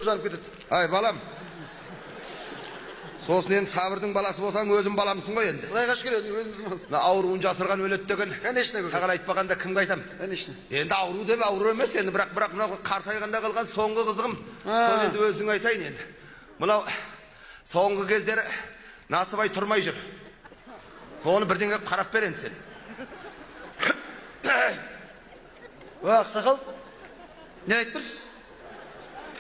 Uzanıp ketedi. Ay balam. Sosun endi Sabırдың баласы болсаң, өзің баламсың ғой енді. Құдай қаш келеді, өзіңіз мал. Ауруын жасырған өледі деген. Конечно, көке. Саған айтпағанда кімге айтам? Конечно. Енді ауру деп ауру емес енді, бірақ мынау қартайғанда қалған соңғы қызығым. Соны енді өзің айтайын енді. Мынау соңғы кездері Насыбай тұрмай жүр. Оны бірден келіп қарап бер енді сен. Ақсақал, не айтып тұрсыз?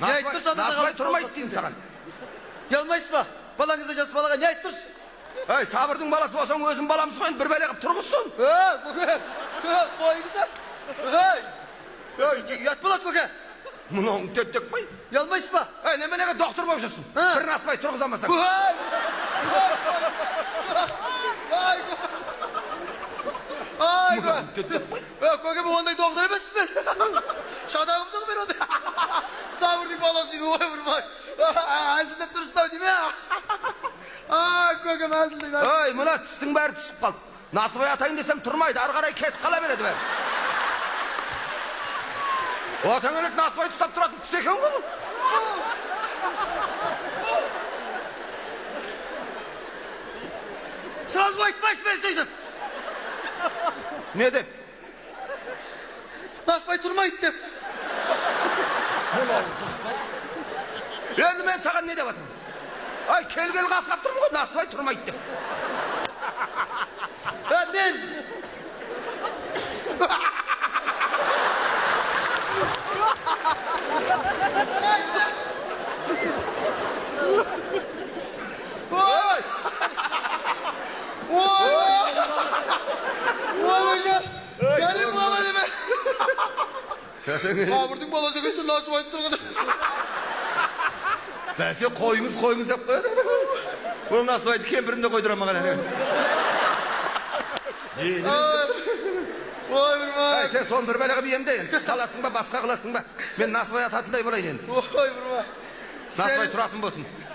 Не айтып тұрсыз? Насыбай тұрмайды деймін саған. Ұялмайсыз ба? Балаңызда жас балаға не айтып тұрсыз? Ай, Сабырдың баласы болсаң, өзің баламсың ғой, бір бәле қылып тұрғызсын. Қойыңыз. Ұят болады, көке. Мұның төттек қой. Ұялмайсыз ба? Ай, неменеге доктор болып жүрсің? Bir Насыбай тұрғызамасаң. Мұның төттек қой. Көке, бұл ондай доктор емеспін мен. Шадағымды мен ондай. Сабырдың баласы ой бұрмай. Әзілдеп тұрыстау деме. Көкем әзілдеп. Ой, мұна түстің бәрі түсіп қалды. Насыбай атайын десем тұрмайды, ары қарай кетіп қала береді бәрі. Отаңылып Насыбай тұстап тұратын түс екен ғой. Сразу айтпайсыз мен сөйтіп. Не деп? Насыбай тұрмайды деп. Енді мен саған не деп атым? Ай, келгел қасқап тұрмын ғой, Насыбай тұрмайды деп. Мен. Ой! Сәлем бала деме. Сабырдың баласы екенсің, Насыбай тұрғаны. Бәсе қойыңыз деп қояды. Ол Насыбайды кемпірімде қойдыра маған әне. Ой, бұрмай. Сен соны бір бәлеға биемде енді. Саласың ба, басқа қыласың ба? Мен Насыбай ататындай болайын енді. Ой, бұрмай. Насыбай тұратын болсын.